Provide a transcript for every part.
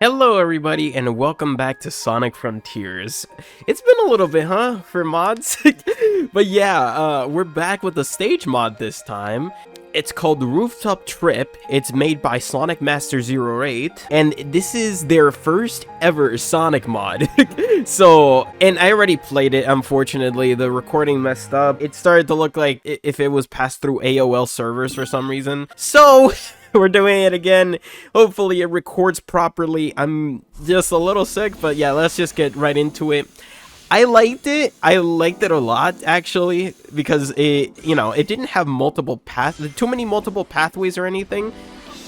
Hello everybody and welcome back to Sonic Frontiers. It's been a little bit, huh, for mods? But yeah, we're back with the stage mod this time. It's called Rooftop Trip. It's made by Sonic Master 08, and this is their first ever Sonic mod. And I already played it. Unfortunately, the recording messed up. It started to look like if it was passed through AOL servers for some reason. So we're doing it again. Hopefully it records properly. I'm just a little sick, but yeah, let's just get right into it. I liked it. I liked it a lot, actually, because it didn't have too many multiple pathways or anything.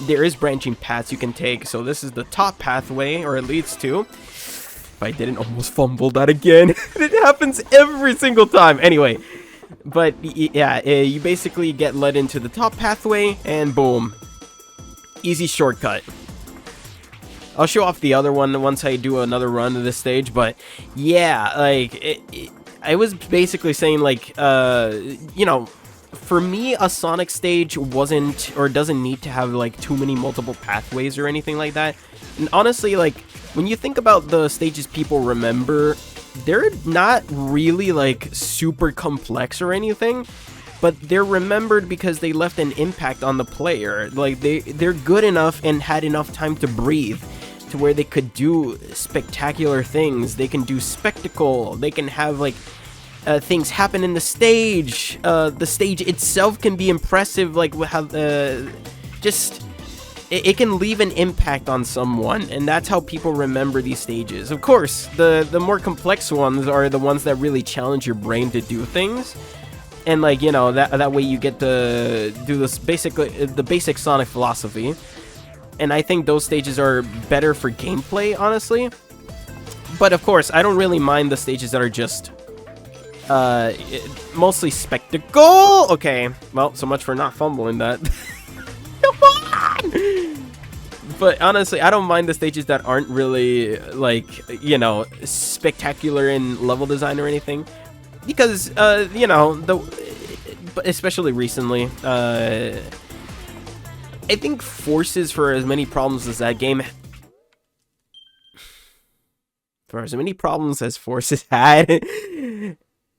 There is branching paths you can take, so this is the top pathway, or it leads to. If I didn't almost fumble that again. It happens every single time. Anyway, but yeah, you basically get led into the top pathway, and boom. Easy shortcut. I'll show off the other one once I do another run of this stage, but yeah, like, I was basically saying, like, for me, a Sonic stage wasn't, or doesn't need to have, like, too many multiple pathways or anything like that. And honestly, like, when you think about the stages people remember, they're not really, like, super complex or anything. But they're remembered because they left an impact on the player. Like, they're good enough and had enough time to breathe to where they could do spectacular things. They can do spectacle. They can have, like, things happen in the stage. The stage itself can be impressive, like, how, it can leave an impact on someone, and that's how people remember these stages. Of course, the more complex ones are the ones that really challenge your brain to do things. And, like, you know, that way you get to do this basically the basic Sonic philosophy. And I think those stages are better for gameplay, honestly. But of course, I don't really mind the stages that are just mostly spectacle. Okay, well, so much for not fumbling that. Come on! But honestly, I don't mind the stages that aren't really, like, you know, spectacular in level design or anything. Because, you know, especially recently, I think Forces, for as many problems as that game, for as many problems as Forces had,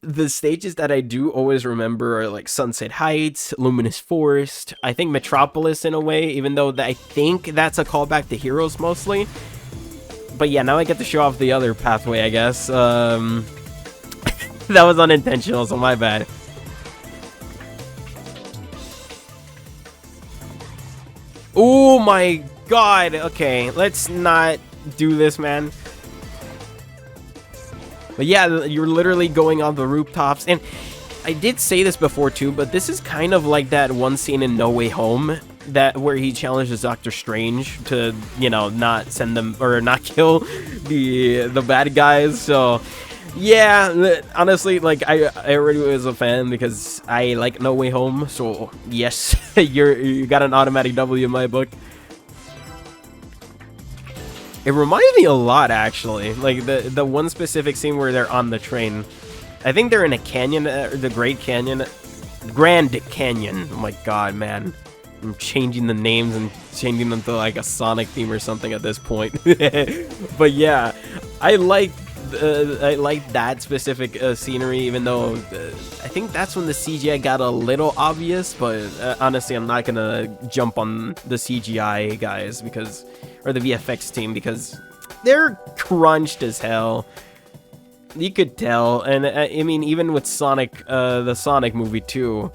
the stages that I do always remember are, like, Sunset Heights, Luminous Forest, I think Metropolis in a way, even though I think that's a callback to Heroes mostly. But yeah, now I get to show off the other pathway, I guess. That was unintentional, so my bad. Oh my god. Okay, let's not do this, man. But yeah, you're literally going on the rooftops. And I did say this before too, but this is kind of like that one scene in No Way Home where he challenges Doctor Strange to, you know, not send them, or not kill the bad guys. So yeah, honestly, like, I already was a fan because I like No Way Home, so yes, you got an automatic W in my book. It reminds me a lot, actually, like the one specific scene where they're on the train. I think they're in a canyon, the Grand Canyon. Oh my god, man. I'm changing the names and changing them to, like, a Sonic theme or something at this point. But yeah, I like that specific scenery, even though I think that's when the CGI got a little obvious, but honestly, I'm not gonna jump on the CGI guys or the VFX team, because they're crunched as hell. You could tell, and I mean, even with Sonic, the Sonic movie too,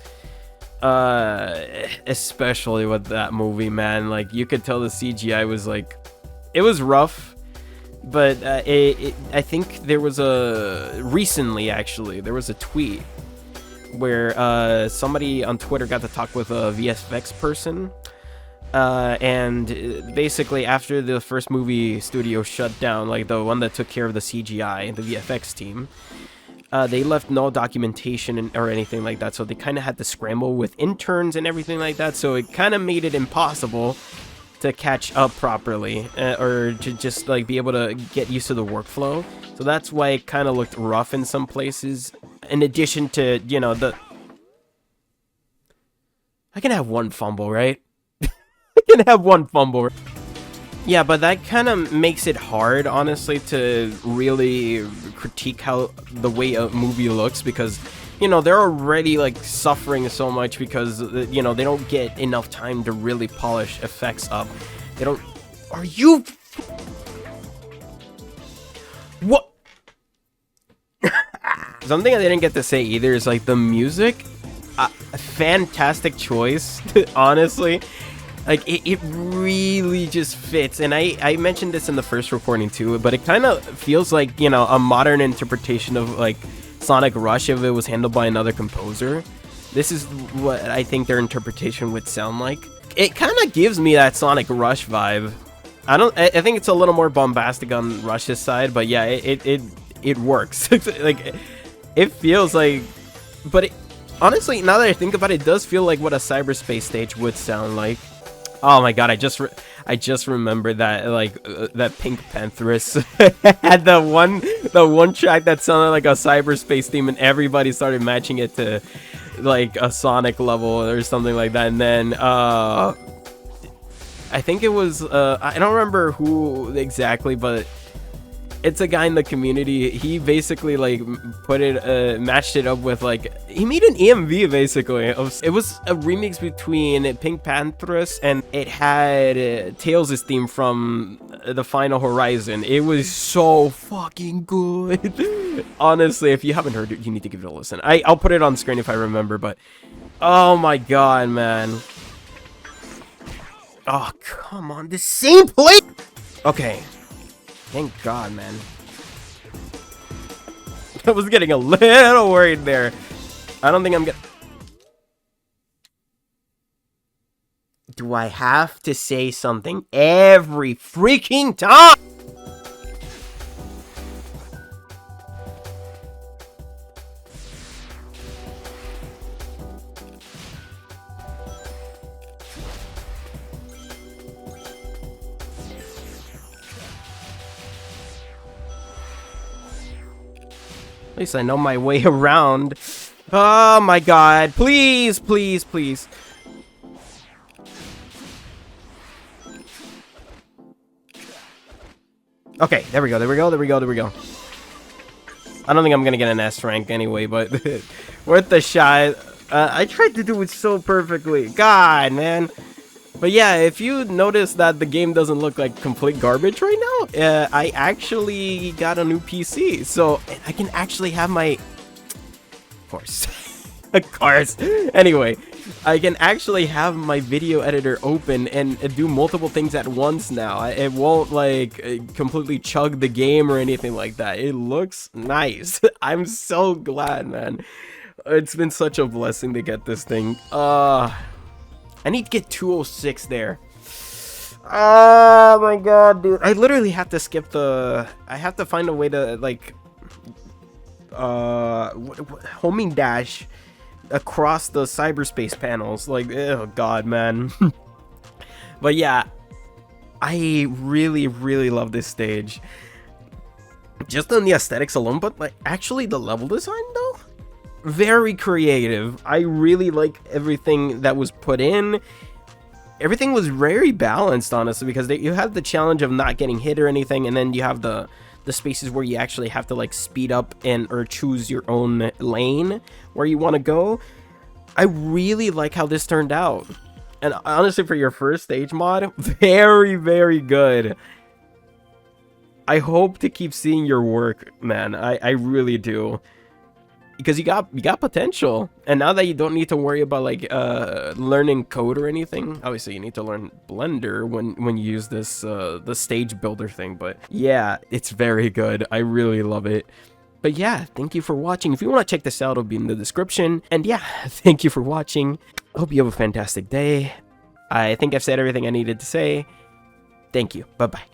especially with that movie, man, like, you could tell the CGI was, like, it was rough. But I think there was recently, actually, there was a tweet where somebody on Twitter got to talk with a VFX person, and basically after the first movie studio shut down, like the one that took care of the CGI, the VFX team, they left no documentation or anything like that, so they kind of had to scramble with interns and everything like that, so it kind of made it impossible to catch up properly, or to just, like, be able to get used to the workflow. So that's why it kind of looked rough in some places, in addition to, you know, I can have one fumble, right? I can have one fumble. Yeah, but that kind of makes it hard, honestly, to really critique how the way a movie looks, because, you know, they're already like suffering so much because, you know, they don't get enough time to really polish effects up. They don't. Are you? What? Something I didn't get to say either is like the music. A fantastic choice, honestly. Like, it really just fits, and I mentioned this in the first recording too, but it kind of feels like, you know, a modern interpretation of, like, Sonic Rush if it was handled by another composer. This is what I think their interpretation would sound like. It kind of gives me that Sonic Rush vibe. I think it's a little more bombastic on Rush's side, but yeah, it works. Like, it feels like, but honestly, now that I think about it, it does feel like what a cyberspace stage would sound like. Oh my god, I just remembered that, like, that Pink Pantheress had the one track that sounded like a cyberspace theme, and everybody started matching it to like a Sonic level or something like that. And then I think it was I don't remember who exactly, but it's a guy in the community. He basically like put it, matched it up with, like, he made an EMV basically. It was a remix between Pink Pantheress, and it had Tails' theme from the Final Horizon. It was so fucking good. Honestly, if you haven't heard it, you need to give it a listen. I'll put it on screen if I remember, but oh my god, man. Oh, come on, the same place. Okay. Thank God, man. I was getting a little worried there. I don't think I'm gonna... Do I have to say something every freaking time? At least I know my way around. Oh my god. Please, please, please. Okay, there we go, there we go, there we go, there we go. I don't think I'm gonna get an S rank anyway, but worth the shot. I tried to do it so perfectly. God, man. But yeah, if you notice that the game doesn't look like complete garbage right now, I actually got a new PC, so I can actually have my... Of course. Of course. Anyway, I can actually have my video editor open and do multiple things at once now. It won't, like, completely chug the game or anything like that. It looks nice. I'm so glad, man. It's been such a blessing to get this thing. I need to get 206 there. Oh my god, dude. I literally have to skip the... I have to find a way to, like... homing dash across the cyberspace panels. Like, oh god, man. But yeah, I really, really love this stage. Just on the aesthetics alone, but, like, actually the level design, though? Very creative. I really like everything that was put in. Everything was very balanced, honestly, because you have the challenge of not getting hit or anything, and then you have the spaces where you actually have to, like, speed up and or choose your own lane where you want to go. I really like how this turned out, and honestly, for your first stage mod, very, very good. I hope to keep seeing your work, man. I really do. Because you got potential, and now that you don't need to worry about, like, learning code or anything. Obviously you need to learn Blender when you use this the stage builder thing, but yeah, it's very good. I really love it. But yeah, thank you for watching. If you want to check this out, it'll be in the description. And yeah, thank you for watching. I hope you have a fantastic day. I think I've said everything I needed to say. Thank you. Bye bye.